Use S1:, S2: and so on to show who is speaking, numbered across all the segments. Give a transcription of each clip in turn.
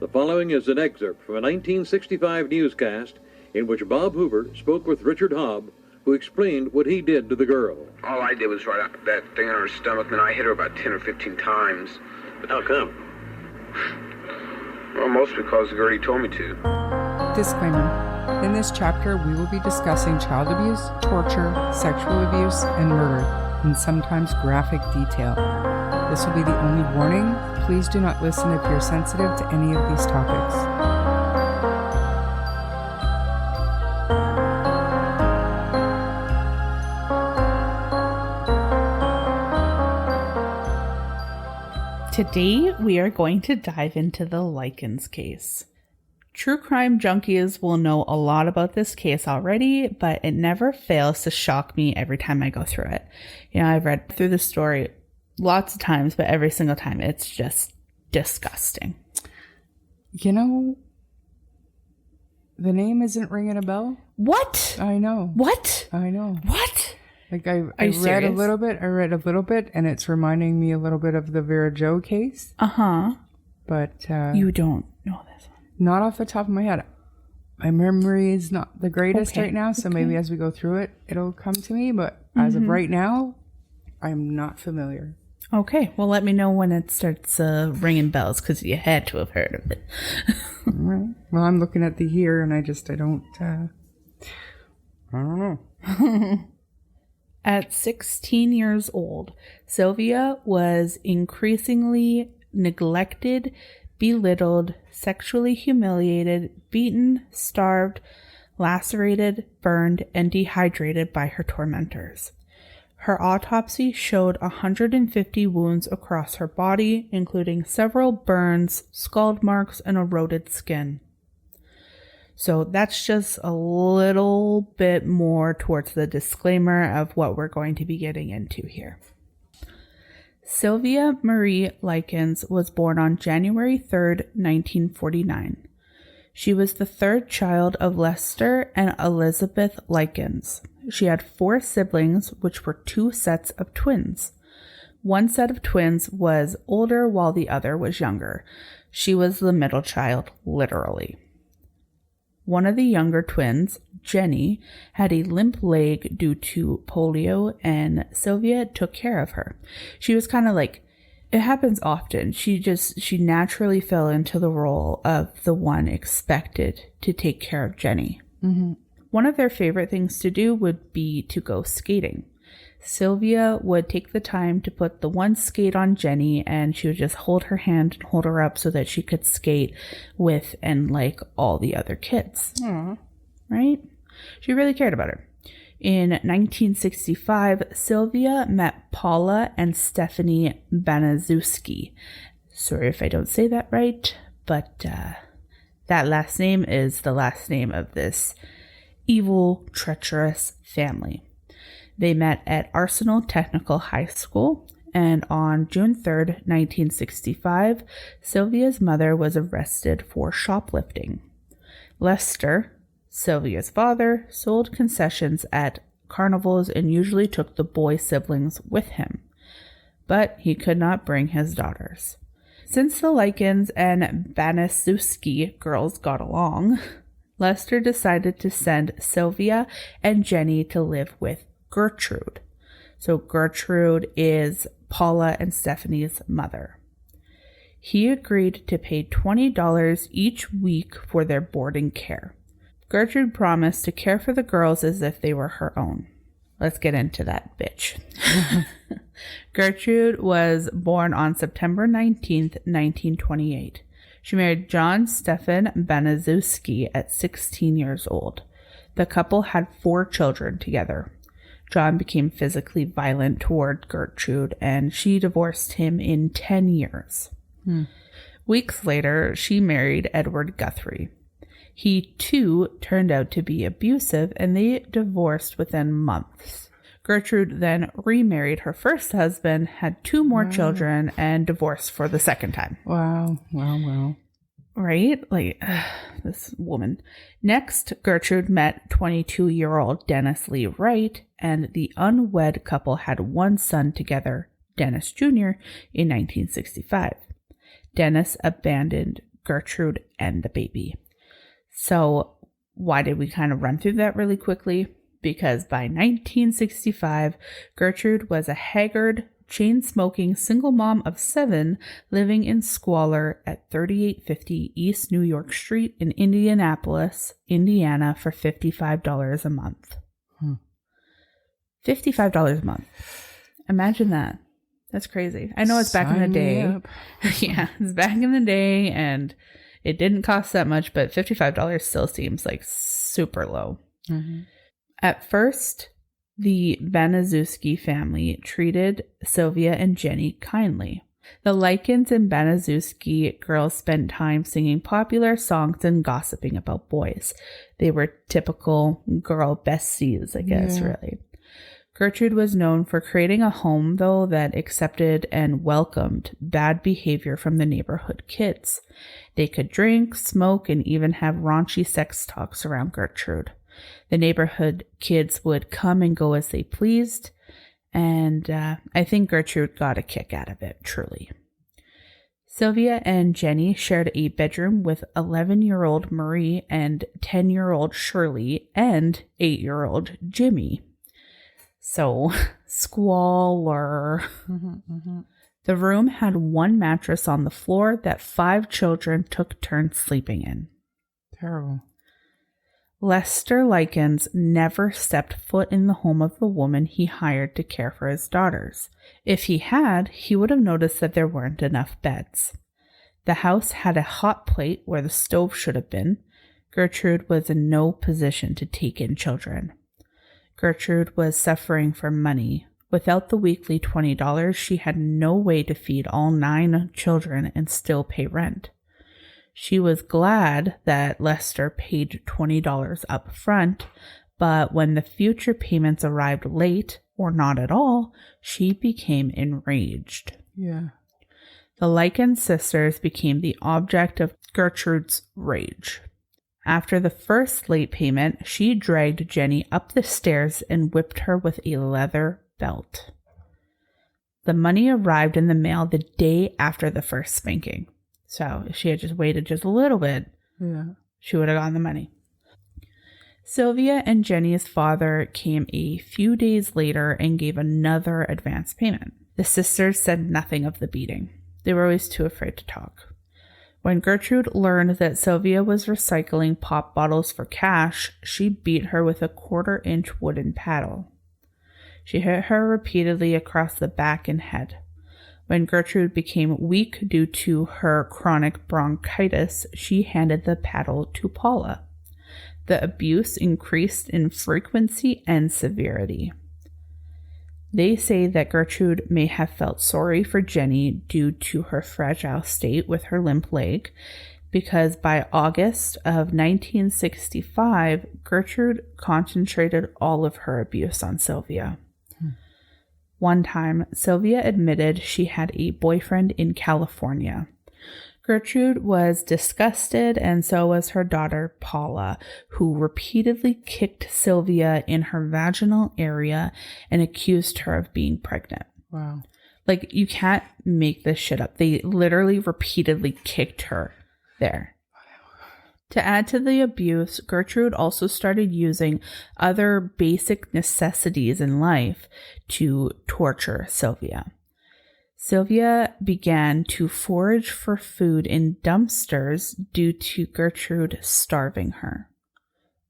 S1: The following is an excerpt from a 1965 newscast in which Bob Hoover spoke with Richard Hobb, who explained what he did to the girl.
S2: All I did was write that thing on her stomach, and then I hit her about 10 or 15 times.
S1: But how come?
S2: Well, mostly because Gertie told me to.
S3: Disclaimer. In this chapter, we will be discussing child abuse, torture, sexual abuse, and murder in sometimes graphic detail. This will be the only warning. Please do not listen if you're sensitive to any of these topics.
S4: Today, we are going to dive into the Likens case. True crime junkies will know a lot about this case already, but it never fails to shock me every time I go through it. You know, I've read through the story lots of times, but every single time it's just disgusting.
S3: You know, the name isn't ringing a bell.
S4: What?
S3: I know.
S4: What?
S3: I know.
S4: What?
S3: Like I
S4: Are you
S3: read
S4: serious?
S3: I read a little bit, and it's reminding me a little bit of the Vera Jo case.
S4: Uh-huh.
S3: But
S4: You don't know this one.
S3: not off the top of my head. My memory is not the greatest
S4: Okay,
S3: right now, so
S4: okay.
S3: maybe as we go through it, it'll come to me. But as of right now, I'm not familiar.
S4: Okay, well, let me know when it starts ringing bells, because you had to have heard of it.
S3: All right. Well, I'm looking at the year, and I don't know.
S4: At 16 years old, Sylvia was increasingly neglected, belittled, sexually humiliated, beaten, starved, lacerated, burned, and dehydrated by her tormentors. Her autopsy showed 150 wounds across her body, including several burns, scald marks, and eroded skin. So that's just a little bit more towards the disclaimer of what we're going to be getting into here. Sylvia Marie Likens was born on January 3rd, 1949. She was the third child of Lester and Elizabeth Likens. She had 4 siblings, which were 2 sets of twins. One set of twins was older while the other was younger. She was the middle child, literally. One of the younger twins, Jenny, had a limp leg due to polio, and Sylvia took care of her. She was kind of like, it happens often. She naturally fell into the role of the one expected to take care of Jenny.
S3: Mm-hmm.
S4: One of their favorite things to do would be to go skating. Sylvia would take the time to put the one skate on Jenny, and she would just hold her hand and hold her up so that she could skate with and like all the other kids.
S3: Aww.
S4: Right? She really cared about her. In 1965, Sylvia met Paula and Stephanie Banaszewski. Sorry if I don't say that right, but that last name is the last name of this evil, treacherous family. They met at Arsenal Technical High School, and on June 3rd, 1965, Sylvia's mother was arrested for shoplifting. Lester, Sylvia's father, sold concessions at carnivals and usually took the boy siblings with him, but he could not bring his daughters. Since the Likens and Banaszewski girls got along, Lester decided to send Sylvia and Jenny to live with Gertrude. So Gertrude is Paula and Stephanie's mother. He agreed to pay $20 each week for their board and care. Gertrude promised to care for the girls as if they were her own. Let's get into that bitch. Gertrude was born on September 19th, 1928. She married John Stefan Banaszewski at 16 years old. The couple had 4 children together. John became physically violent toward Gertrude, and she divorced him in 10 years. Weeks later, she married Edward Guthrie. He, too, turned out to be abusive, and they divorced within months. Gertrude then remarried her first husband, had 2 more children, and divorced for the second time.
S3: Wow.
S4: Right? Like, this woman. Next, Gertrude met 22-year-old Dennis Lee Wright, and the unwed couple had 1 son together, Dennis Jr., in 1965. Dennis abandoned Gertrude and the baby. So why did we kind of run through that really quickly? Because by 1965, Gertrude was a haggard, chain-smoking single mom of 7 living in squalor at 3850 East New York Street in Indianapolis, Indiana for $55 a month. $55 a month. Imagine that. That's crazy. I know it's back in the day. Yeah, it's back in the day and it didn't cost that much, but $55 still seems like super low. Mm-hmm. At first, the Banazuski family treated Sylvia and Jenny kindly. The Likens and Banazuski girls spent time singing popular songs and gossiping about boys. They were typical girl besties, I guess, really. Gertrude was known for creating a home, though, that accepted and welcomed bad behavior from the neighborhood kids. They could drink, smoke, and even have raunchy sex talks around Gertrude. The neighborhood kids would come and go as they pleased, and I think Gertrude got a kick out of it, truly. Sylvia and Jenny shared a bedroom with 11-year-old Marie and 10-year-old Shirley and 8-year-old Jimmy. So, squalor. The room had one mattress on the floor that 5 children took turns sleeping in.
S3: Terrible.
S4: Lester Likens never stepped foot in the home of the woman he hired to care for his daughters. If he had, he would have noticed that there weren't enough beds. The house had a hot plate where the stove should have been. Gertrude was in no position to take in children. Gertrude was suffering for money. Without the weekly $20, she had no way to feed all 9 children and still pay rent. She was glad that Lester paid $20 up front, but when the future payments arrived late, or not at all, she became enraged.
S3: Yeah.
S4: The Likens sisters became the object of Gertrude's rage. After the first late payment, she dragged Jenny up the stairs and whipped her with a leather belt. The money arrived in the mail the day after the first spanking. So if she had just waited just a little bit, she would have gotten the money. Sylvia and Jenny's father came a few days later and gave another advance payment. The sisters said nothing of the beating. They were always too afraid to talk. When Gertrude learned that Sylvia was recycling pop bottles for cash, she beat her with a 1/4-inch wooden paddle. She hit her repeatedly across the back and head. When Gertrude became weak due to her chronic bronchitis, she handed the paddle to Paula. The abuse increased in frequency and severity. They say that Gertrude may have felt sorry for Jenny due to her fragile state with her limp leg, because by August of 1965, Gertrude concentrated all of her abuse on Sylvia. One time, Sylvia admitted she had a boyfriend in California. Gertrude was disgusted, and so was her daughter, Paula, who repeatedly kicked Sylvia in her vaginal area and accused her of being pregnant.
S3: Wow.
S4: Like, you can't make this shit up. They literally repeatedly kicked her there. To add to the abuse, Gertrude also started using other basic necessities in life to torture Sylvia. Sylvia began to forage for food in dumpsters due to Gertrude starving her.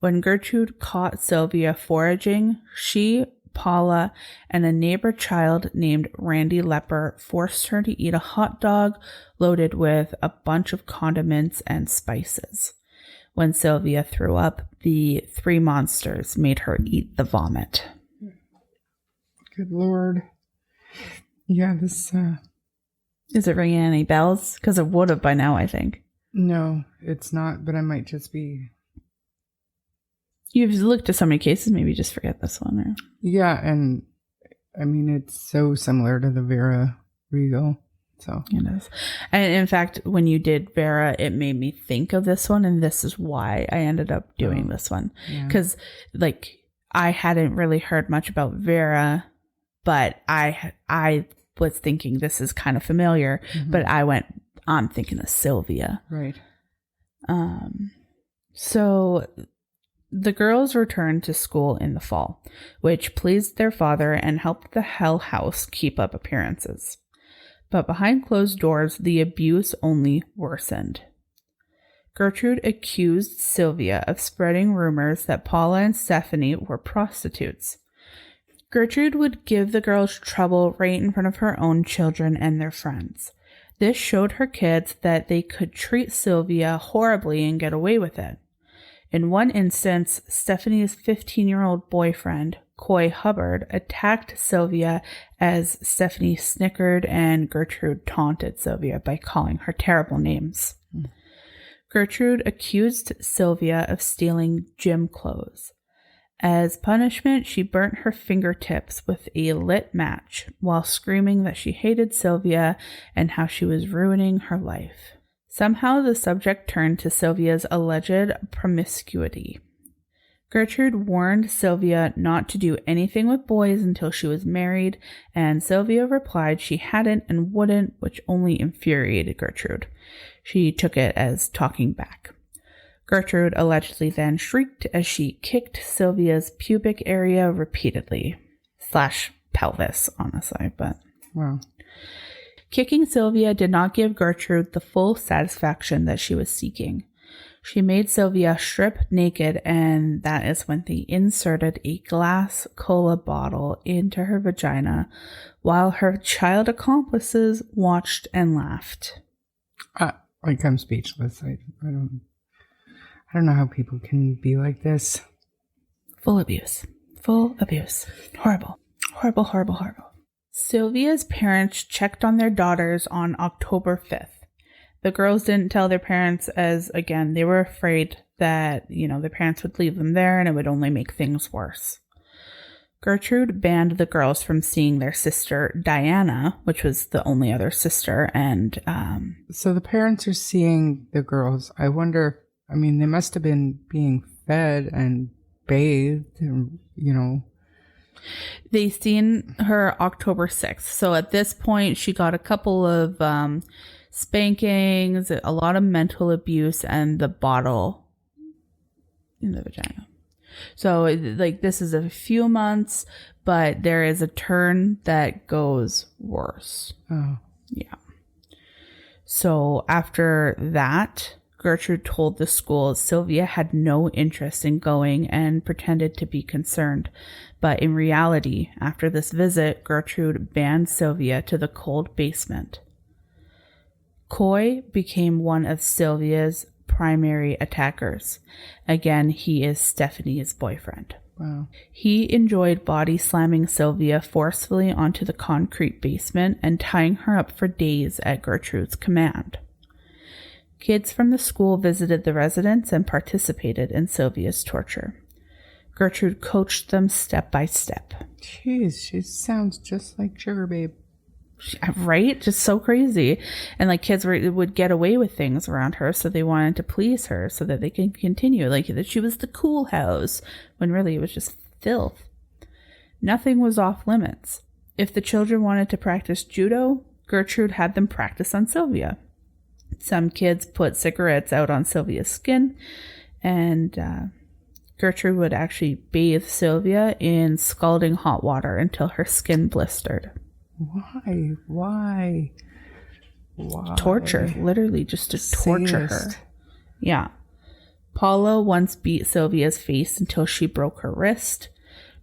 S4: When Gertrude caught Sylvia foraging, she, Paula, and a neighbor child named Randy Lepper forced her to eat a hot dog loaded with a bunch of condiments and spices. When Sylvia threw up, the 3 monsters made her eat the vomit.
S3: Good Lord. Yeah, this...
S4: Is it ringing any bells? Because it would have by now, I think.
S3: No, it's not, but I might just be...
S4: You've looked at so many cases, maybe just forget this one. Or...
S3: Yeah, and I mean, it's so similar to the Vera Regal. So
S4: it is. And in fact, when you did Vera, it made me think of this one, and this is why I ended up doing this one. Because, like, I hadn't really heard much about Vera, but I was thinking this is kind of familiar, but I'm thinking of Sylvia.
S3: Right.
S4: So the girls returned to school in the fall, which pleased their father and helped the Hell House keep up appearances. But behind closed doors, the abuse only worsened. Gertrude accused Sylvia of spreading rumors that Paula and Stephanie were prostitutes. Gertrude would give the girls trouble right in front of her own children and their friends. This showed her kids that they could treat Sylvia horribly and get away with it. In one instance, Stephanie's 15-year-old boyfriend, Coy Hubbard, attacked Sylvia as Stephanie snickered and Gertrude taunted Sylvia by calling her terrible names. Gertrude accused Sylvia of stealing gym clothes. As punishment, she burnt her fingertips with a lit match while screaming that she hated Sylvia and how she was ruining her life. Somehow the subject turned to Sylvia's alleged promiscuity. Gertrude warned Sylvia not to do anything with boys until she was married, and Sylvia replied she hadn't and wouldn't, which only infuriated Gertrude. She took it as talking back. Gertrude allegedly then shrieked as she kicked Sylvia's pubic area repeatedly. / pelvis, honestly, but...
S3: Wow.
S4: Kicking Sylvia did not give Gertrude the full satisfaction that she was seeking. She made Sylvia strip naked, and that is when they inserted a glass cola bottle into her vagina while her child accomplices watched and laughed.
S3: I'm speechless. I don't know how people can be like this.
S4: Full abuse. Horrible. Horrible. Sylvia's parents checked on their daughters on October 5th. The girls didn't tell their parents as, again, they were afraid that, their parents would leave them there and it would only make things worse. Gertrude banned the girls from seeing their sister Diana, which was the only other sister, and...
S3: So the parents are seeing the girls. I wonder, they must have been being fed and bathed, and,
S4: They seen her October 6th. So at this point, she got a couple of spankings, a lot of mental abuse, and the bottle in the vagina. So, this is a few months, but there is a turn that goes worse.
S3: Oh.
S4: Yeah. So after that, Gertrude told the school Sylvia had no interest in going and pretended to be concerned. But in reality, after this visit, Gertrude banned Sylvia to the cold basement. Coy became one of Sylvia's primary attackers. Again, he is Stephanie's boyfriend.
S3: Wow.
S4: He enjoyed body slamming Sylvia forcefully onto the concrete basement and tying her up for days at Gertrude's command. Kids from the school visited the residence and participated in Sylvia's torture. Gertrude coached them step by step.
S3: Jeez, she sounds just like Sugar Babe.
S4: Right? Just so crazy. And kids would get away with things around her, so they wanted to please her so that they can continue. That she was the cool house, when really it was just filth. Nothing was off limits. If the children wanted to practice judo, Gertrude had them practice on Sylvia. Some kids put cigarettes out on Sylvia's skin, and Gertrude would actually bathe Sylvia in scalding hot water until her skin blistered.
S3: Why?
S4: Torture, literally just to torture her. Yeah. Paula once beat Sylvia's face until she broke her wrist.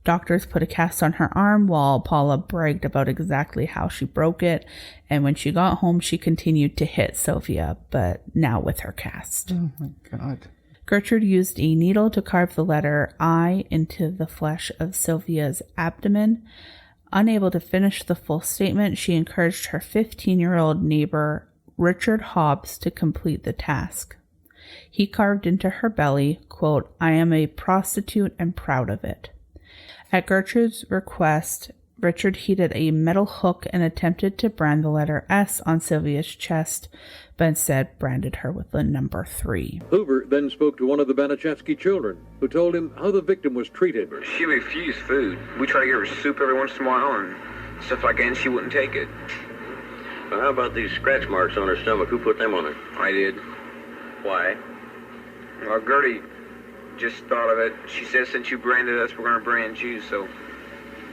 S4: Doctors put a cast on her arm while Paula bragged about exactly how she broke it. And when she got home, she continued to hit Sylvia, but now with her cast.
S3: Oh my God.
S4: Gertrude used a needle to carve the letter I into the flesh of Sylvia's abdomen. Unable to finish the full statement, she encouraged her 15-year-old neighbor, Richard Hobbs, to complete the task. He carved into her belly, quote, "I am a prostitute and proud of it." At Gertrude's request, Richard heated a metal hook and attempted to brand the letter S on Sylvia's chest, but instead branded her with the number 3.
S1: Hoover then spoke to one of the Baniszewski children, who told him how the victim was treated.
S2: She refused food. We tried to give her soup every once in a while and stuff like that, and she wouldn't take it.
S5: Well, how about these scratch marks on her stomach? Who put them on her?
S2: I did.
S5: Why?
S2: Well, Gertie just thought of it. She said, since you branded us, we're going to brand you. So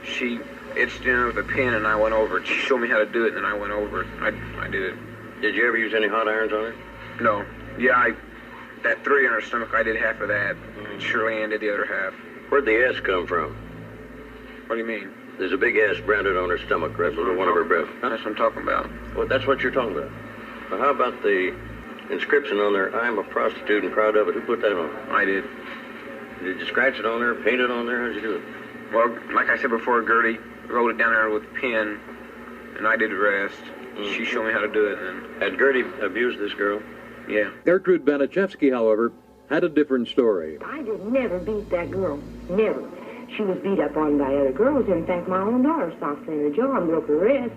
S2: she itched in with a pin, and I went over it. She showed me how to do it, and I went over it. I did it.
S5: Did you ever use any hot irons on her?
S2: No. Yeah, that 3 in her stomach, I did half of that. And Shirley Ann did the other half.
S5: Where'd the S come from?
S2: What do you mean?
S5: There's a big S branded on her stomach, right below one of her breasts.
S2: That's what I'm talking about.
S5: Well, that's what you're talking about. Well, how about the inscription on there, I'm a prostitute and proud of it? Who put that on?
S2: I did.
S5: Did you scratch it on there, paint it on there? How'd you do it?
S2: Well, like I said before, Gertie wrote it down there with a pen, and I did the rest. She showed me how to do it. And
S5: had Gertie abused this girl?
S2: Yeah.
S1: Gertrude Baniszewski, however, had a different story.
S6: I did never beat that girl. Never. She was beat up on by other girls. In fact, my own daughter stopped her in the jaw and broke her wrist.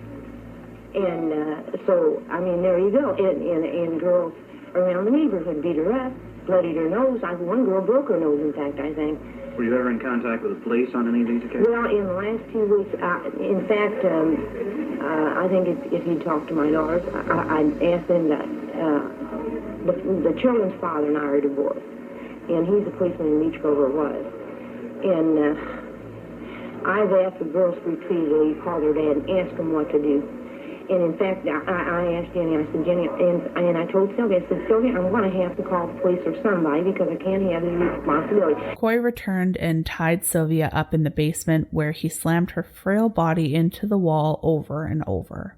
S6: And so, I mean, there you go. And girls around the neighborhood beat her up, bloodied her nose. One girl broke her nose, in fact, I think.
S7: Were you ever in contact with the police on any of these occasions?
S6: Well, in the last few weeks, in fact, I think if he'd talked to my daughters, I'd ask them that the children's father and I are divorced, and he's a policeman in Leech Grove, or was. And I've asked the girls repeatedly, called their dad and asked them what to do. And in fact, I asked Jenny, I said, Jenny, and I told Sylvia, I said, Sylvia, I'm going to have to call the police or somebody because I can't have any responsibility.
S4: Coy returned and tied Sylvia up in the basement, where he slammed her frail body into the wall over and over.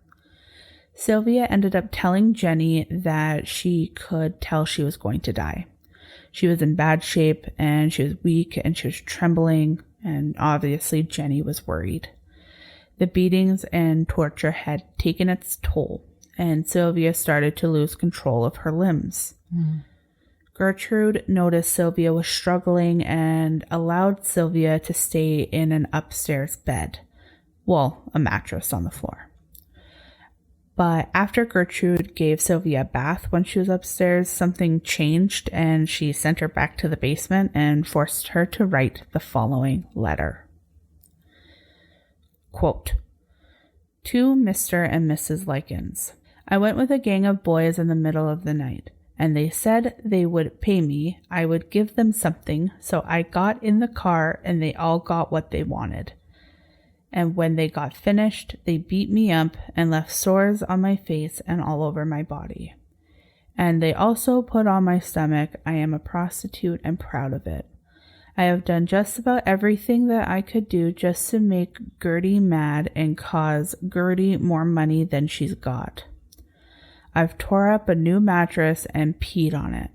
S4: Sylvia ended up telling Jenny that she could tell she was going to die. She was in bad shape, and she was weak, and she was trembling, and obviously Jenny was worried. The beatings and torture had taken its toll, and Sylvia started to lose control of her limbs. Gertrude noticed Sylvia was struggling and allowed Sylvia to stay in an upstairs bed. Well, a mattress on the floor. But after Gertrude gave Sylvia a bath when she was upstairs, something changed, and she sent her back to the basement and forced her to write the following letter. Quote, to Mr. and Mrs. Likens, I went with a gang of boys in the middle of the night, and they said they would pay me. I would give them something, so I got in the car and they all got what they wanted. And when they got finished, they beat me up and left sores on my face and all over my body. And they also put on my stomach, I am a prostitute and proud of it. I have done just about everything that I could do just to make Gertie mad and cause Gertie more money than she's got. I've tore up a new mattress and peed on it.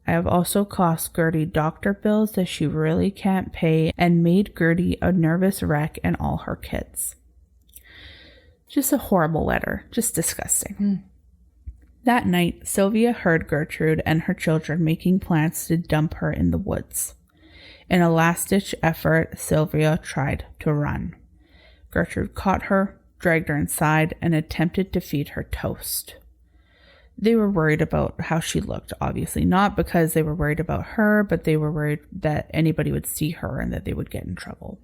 S4: I have also cost Gertie doctor bills that she really can't pay and made Gertie a nervous wreck and all her kids. Just a horrible letter. Just disgusting. That night, Sylvia heard Gertrude and her children making plans to dump her in the woods. In a last-ditch effort, Sylvia tried to run. Gertrude caught her, dragged her inside, and attempted to feed her toast. They were worried about how she looked, obviously. Not because they were worried about her, but they were worried that anybody would see her and that they would get in trouble.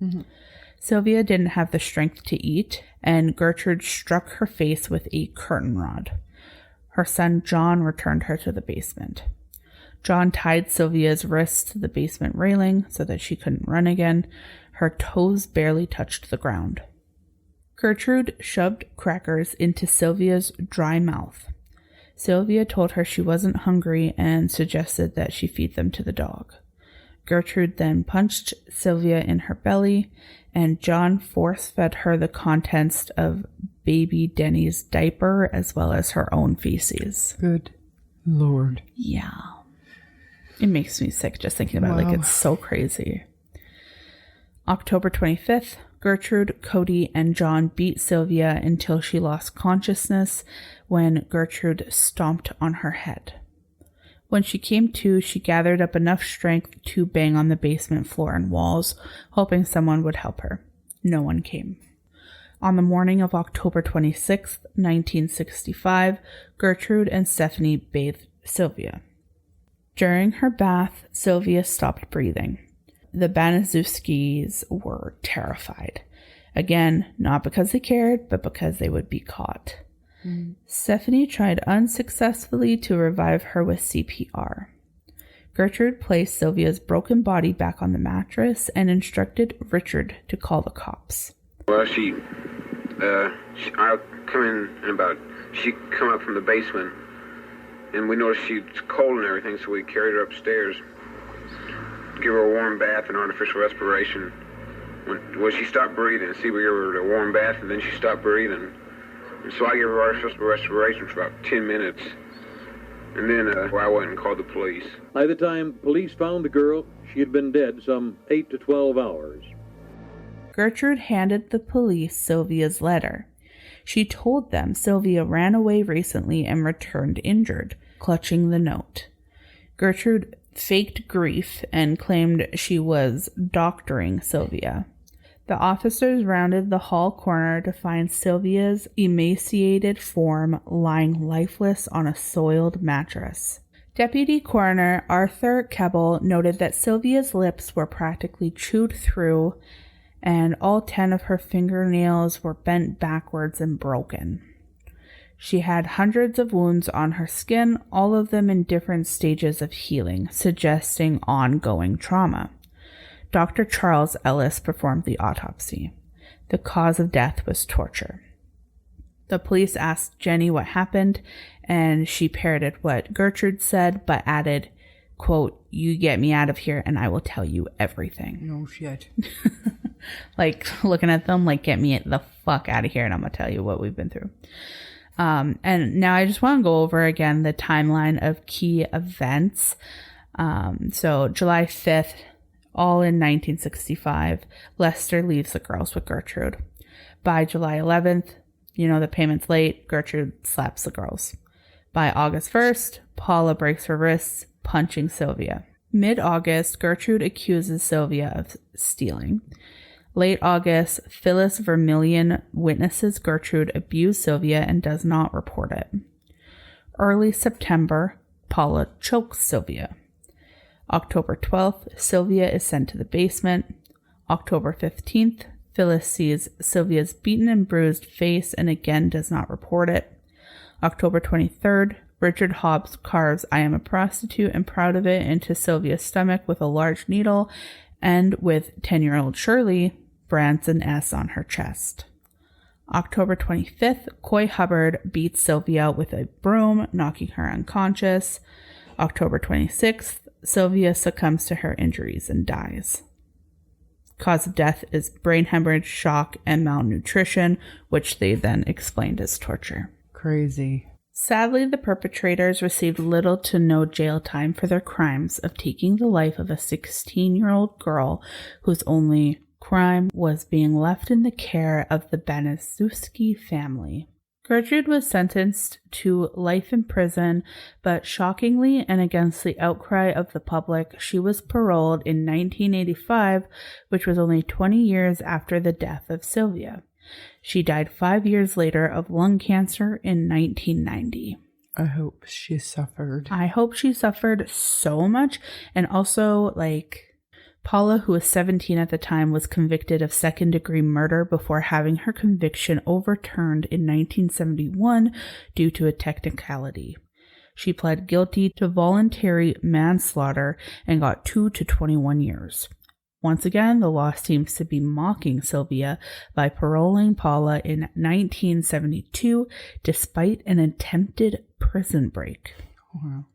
S4: Sylvia didn't have the strength to eat, and Gertrude struck her face with a curtain rod. Her son John returned her to the basement. John tied Sylvia's wrists to the basement railing so that she couldn't run again. Her toes barely touched the ground. Gertrude shoved crackers into Sylvia's dry mouth. Sylvia told her she wasn't hungry and suggested that she feed them to the dog. Gertrude then punched Sylvia in her belly, and John force-fed her the contents of baby Denny's diaper as well as her own feces.
S3: Good Lord.
S4: Yeah. It makes me sick just thinking about it. Like, it's so crazy. October 25th, Gertrude, Cody, and John beat Sylvia until she lost consciousness when Gertrude stomped on her head. When she came to, she gathered up enough strength to bang on the basement floor and walls, hoping someone would help her. No one came. On the morning of October 26th, 1965, Gertrude and Stephanie bathed Sylvia. During her bath, Sylvia stopped breathing. The Baniszewskis were terrified. Again, not because they cared, but because they would be caught. Stephanie tried unsuccessfully to revive her with CPR. Gertrude placed Sylvia's broken body back on the mattress and instructed Richard to call the cops.
S2: Well, I'll come in about, she come up from the basement, and we noticed she was cold and everything, so we carried her upstairs, give her a warm bath and artificial respiration. When she stopped breathing, we gave her a warm bath, and then she stopped breathing. And so I gave her artificial respiration for about 10 minutes. And then I went and called the police.
S1: By the time police found the girl, she had been dead some 8 to 12 hours.
S4: Gertrude handed the police Sylvia's letter. She told them Sylvia ran away recently and returned injured, clutching the note. Gertrude faked grief and claimed she was doctoring Sylvia. The officers rounded the hall corner to find Sylvia's emaciated form lying lifeless on a soiled mattress. Deputy Coroner Arthur Keble noted that Sylvia's lips were practically chewed through, and all 10 of her fingernails were bent backwards and broken. She had hundreds of wounds on her skin, all of them in different stages of healing, suggesting ongoing trauma. Dr. Charles Ellis performed the autopsy. The cause of death was torture. The police asked Jenny what happened, and she parroted what Gertrude said, but added, quote, "You get me out of here and I will tell you everything."
S3: No shit.
S4: Like, looking at them like, get me the fuck out of here and I'm going to tell you what we've been through. And now I just want to go over again the timeline of key events. So July 5th, all in 1965, Lester leaves the girls with Gertrude. By July 11th, the payment's late, Gertrude slaps the girls. By August 1st, Paula breaks her wrists, punching Sylvia. Mid-August, Gertrude accuses Sylvia of stealing. Late August, Phyllis Vermillion witnesses Gertrude abuse Sylvia and does not report it. Early September, Paula chokes Sylvia. October 12th, Sylvia is sent to the basement. October 15th, Phyllis sees Sylvia's beaten and bruised face and again does not report it. October 23rd, Richard Hobbs carves "I am a prostitute and proud of it" into Sylvia's stomach with a large needle, and with 10-year-old Shirley, brands an S on her chest. October 25th, Coy Hubbard beats Sylvia with a broom, knocking her unconscious. October 26th, Sylvia succumbs to her injuries and dies. Cause of death is brain hemorrhage, shock, and malnutrition, which they then explained as torture.
S3: Crazy.
S4: Sadly, the perpetrators received little to no jail time for their crimes of taking the life of a 16-year-old girl whose only crime was being left in the care of the Beniszewski family. Gertrude was sentenced to life in prison, but shockingly and against the outcry of the public, she was paroled in 1985, which was only 20 years after the death of Sylvia. She died 5 years later of lung cancer in 1990.
S3: I hope she suffered.
S4: I hope she suffered so much. And also, Paula, who was 17 at the time, was convicted of second-degree murder before having her conviction overturned in 1971 due to a technicality. She pled guilty to voluntary manslaughter and got 2 to 21 years. Once again, the law seems to be mocking Sylvia by paroling Paula in 1972 despite an attempted prison break.
S3: Wow.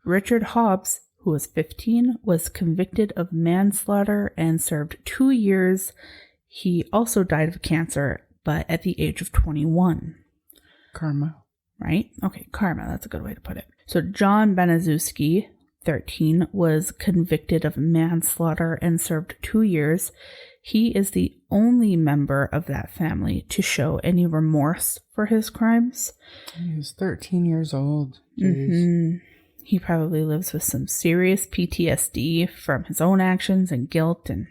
S4: Richard Hobbs, who was 15, was convicted of manslaughter and served 2 years. He also died of cancer, but at the age of 21.
S3: Karma.
S4: Right? Okay, karma. That's a good way to put it. So John Beniszewski, 13, was convicted of manslaughter and served 2 years. He is the only member of that family to show any remorse for his crimes.
S3: He was 13 years old. Jeez.
S4: Mm-hmm. He probably lives with some serious PTSD from his own actions and guilt and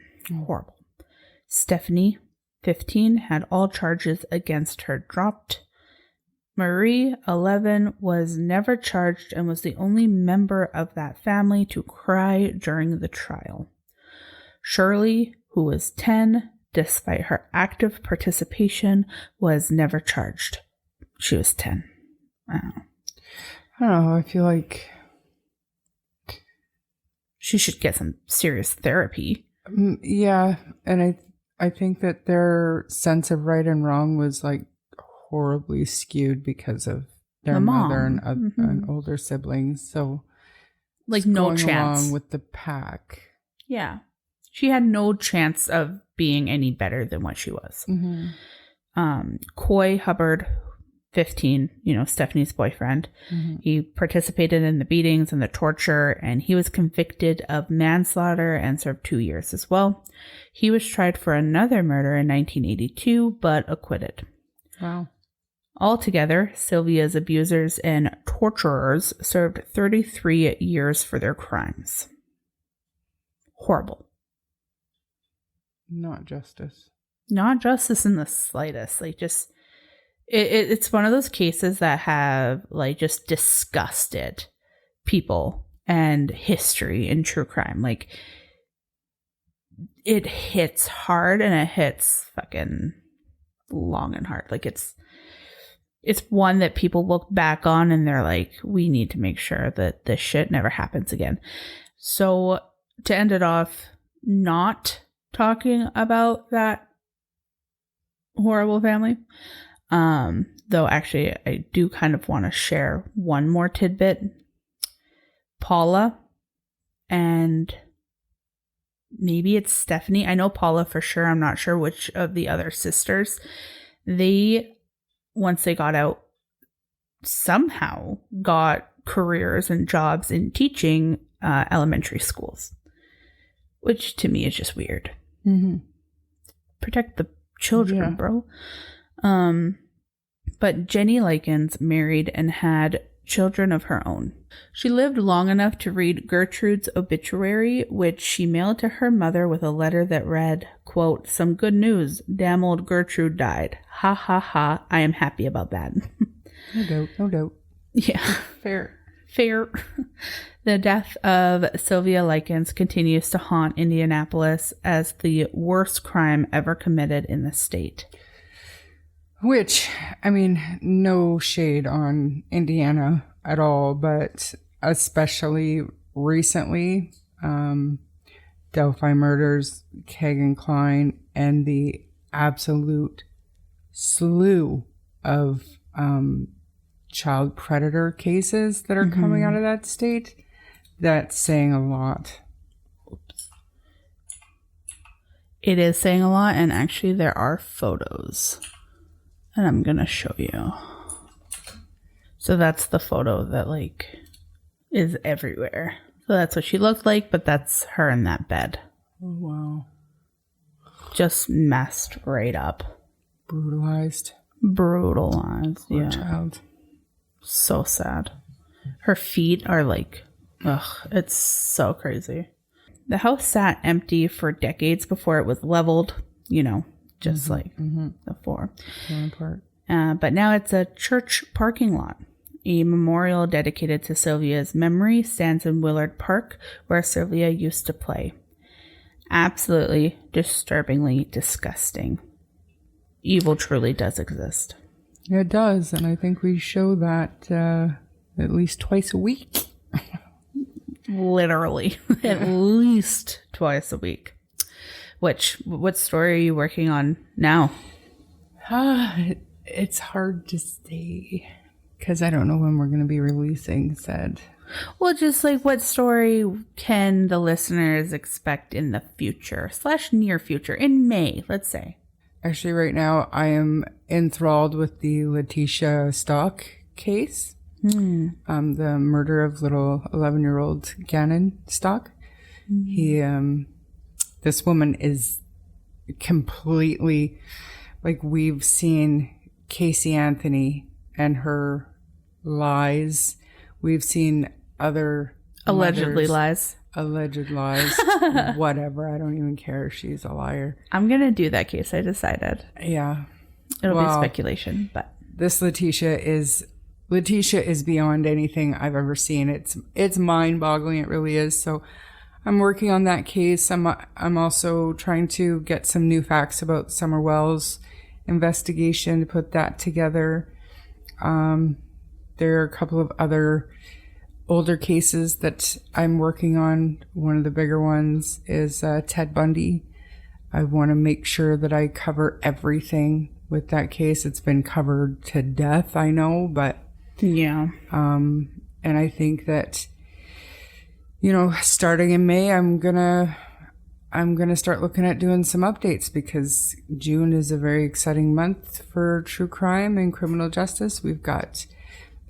S4: horrible. Stephanie, 15, had all charges against her dropped. Marie, 11, was never charged and was the only member of that family to cry during the trial. Shirley, who was 10, despite her active participation, was never charged. she was 10. I
S3: don't know. I feel like
S4: she should get some serious therapy.
S3: Yeah, and I think that their sense of right and wrong was like horribly skewed because of their mother and older siblings. So
S4: like no chance
S3: along with the pack.
S4: Yeah, she had no chance of being any better than what she was. Coy Hubbard, 15, Stephanie's boyfriend. He participated in the beatings and the torture, and he was convicted of manslaughter and served 2 years as well. He was tried for another murder in 1982, but acquitted.
S3: Wow.
S4: Altogether, Sylvia's abusers and torturers served 33 years for their crimes. Horrible.
S3: Not justice.
S4: Not justice in the slightest. Like, just... It's one of those cases that have, like, just disgusted people and history in true crime. Like, it hits hard and it hits fucking long and hard. Like, it's one that people look back on and they're like, we need to make sure that this shit never happens again. So, to end it off, not talking about that horrible family. Though actually I do kind of want to share one more tidbit. Paula and maybe it's Stephanie. I know Paula for sure. I'm not sure which of the other sisters. They, once they got out, somehow got careers and jobs in teaching elementary schools, which to me is just weird. Protect the children, bro. But Jenny Likens married and had children of her own. She lived long enough to read Gertrude's obituary, which she mailed to her mother with a letter that read, quote, "Some good news. Damn old Gertrude died. Ha ha ha. I am happy about that."
S3: No doubt.
S4: Yeah.
S3: Fair.
S4: The death of Sylvia Likens continues to haunt Indianapolis as the worst crime ever committed in the state.
S3: Which, I mean, no shade on Indiana at all, but especially recently, Delphi murders, Kagan Klein, and the absolute slew of child predator cases that are coming out of that state, that's saying a lot.
S4: It is saying a lot, and actually there are photos. And I'm going to show you. So that's the photo that, like, is everywhere. So that's what she looked like, but that's her in that bed.
S3: Oh, wow.
S4: Just messed right up.
S3: Brutalized.
S4: Poor
S3: child.
S4: So sad. Her feet are like, it's so crazy. The house sat empty for decades before it was leveled, just like before. But now it's a church parking lot. A memorial dedicated to Sylvia's memory stands in Willard Park, where Sylvia used to play. Absolutely disturbingly disgusting. Evil truly does exist.
S3: It does, and I think we show that at least twice a week.
S4: Literally. At least twice a week. What story are you working on now?
S3: It's hard to say because I don't know when we're going to be releasing said.
S4: Well, just like what story can the listeners expect in the future / near future, in May, let's say?
S3: Actually, right now I am enthralled with the Letitia Stock case. The murder of little 11-year-old Gannon Stock. He, this woman is completely, like, we've seen Casey Anthony and her lies. We've seen other
S4: alleged lies,
S3: whatever. I don't even care if she's a liar.
S4: I'm going to do that case. I decided.
S3: Yeah.
S4: It'll be speculation, but
S3: this Letitia is beyond anything I've ever seen. It's mind-boggling. It really is. So I'm working on that case. I'm also trying to get some new facts about Summer Wells' investigation to put that together. There are a couple of other older cases that I'm working on. One of the bigger ones is Ted Bundy. I want to make sure that I cover everything with that case. It's been covered to death, I know, but
S4: yeah.
S3: And I think that, starting in May, I'm gonna start looking at doing some updates, because June is a very exciting month for true crime and criminal justice. We've got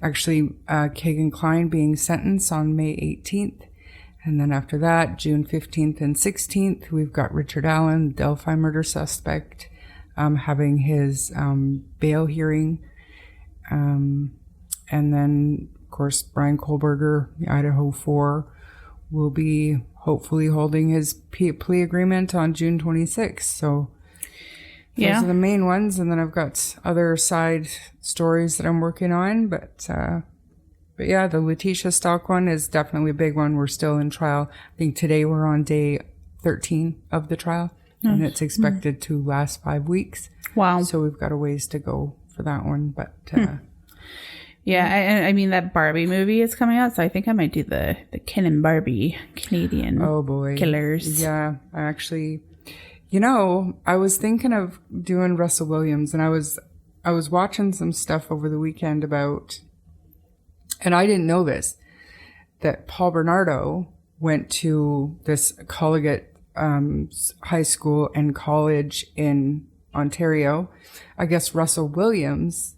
S3: actually Kagan Klein being sentenced on May 18th. And then after that, June 15th and 16th, we've got Richard Allen, the Delphi murder suspect, having his bail hearing. And then, of course, Brian Kohlberger, Idaho 4, will be hopefully holding his plea agreement on June 26th. So those are the main ones. And then I've got other side stories that I'm working on. But yeah, the Letitia Stock one is definitely a big one. We're still in trial. I think today we're on day 13 of the trial. And it's expected to last 5 weeks.
S4: Wow.
S3: So we've got a ways to go for that one. But
S4: yeah, I mean, that Barbie movie is coming out, so I think I might do the Ken and Barbie Canadian killers.
S3: Yeah, I actually, I was thinking of doing Russell Williams, and I was watching some stuff over the weekend about, and I didn't know this, that Paul Bernardo went to this Collegiate high school and college in Ontario. I guess Russell Williams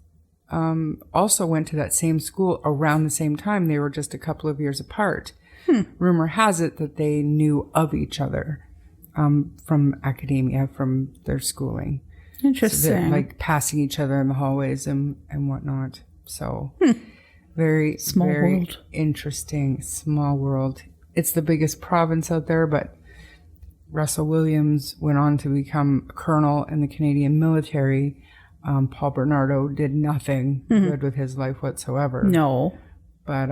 S3: also went to that same school around the same time. They were just a couple of years apart. Rumor has it that they knew of each other from academia, from their schooling.
S4: Interesting.
S3: So like passing each other in the hallways and whatnot. So very world. Interesting. Small world. It's the biggest province out there, but Russell Williams went on to become a colonel in the Canadian military. Paul Bernardo did nothing good with his life whatsoever.
S4: No.
S3: But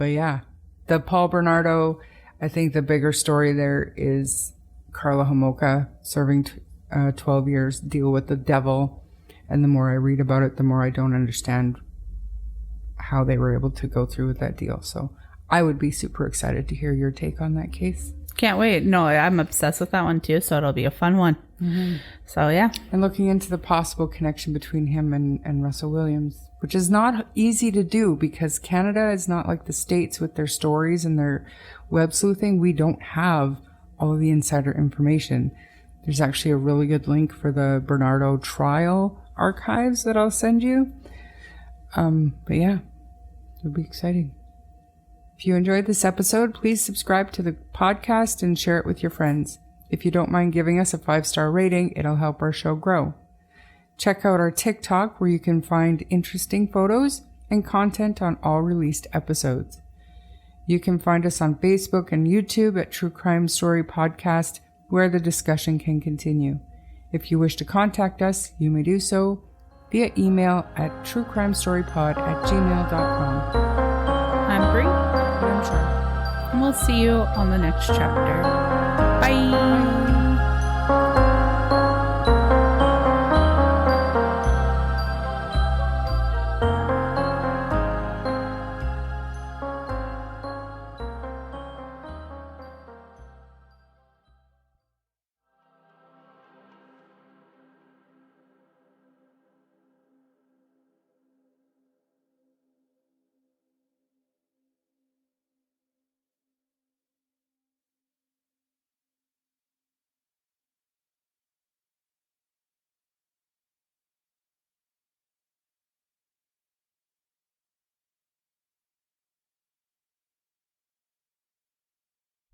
S3: yeah, the Paul Bernardo, I think the bigger story there is Karla Homolka serving 12 years, deal with the devil. And the more I read about it, the more I don't understand how they were able to go through with that deal. So I would be super excited to hear your take on that case.
S4: Can't wait. No, I'm obsessed with that one too, so it'll be a fun one. So yeah.
S3: And looking into the possible connection between him and Russell Williams, which is not easy to do, because Canada is not like the States with their stories and their web sleuthing. We don't have all of the insider information. There's actually a really good link for the Bernardo trial archives that I'll send you. But yeah, it'll be exciting. If you enjoyed this episode, please subscribe to the podcast and share it with your friends. If you don't mind giving us a 5-star rating, it'll help our show grow. Check out our TikTok, where you can find interesting photos and content on all released episodes. You can find us on Facebook and YouTube at True Crime Story Podcast, where the discussion can continue. If you wish to contact us, you may do so via email at truecrimestorypod@gmail.com.
S4: I'm Bree.
S3: I'm sure.
S4: And we'll see you on the next chapter. Bye.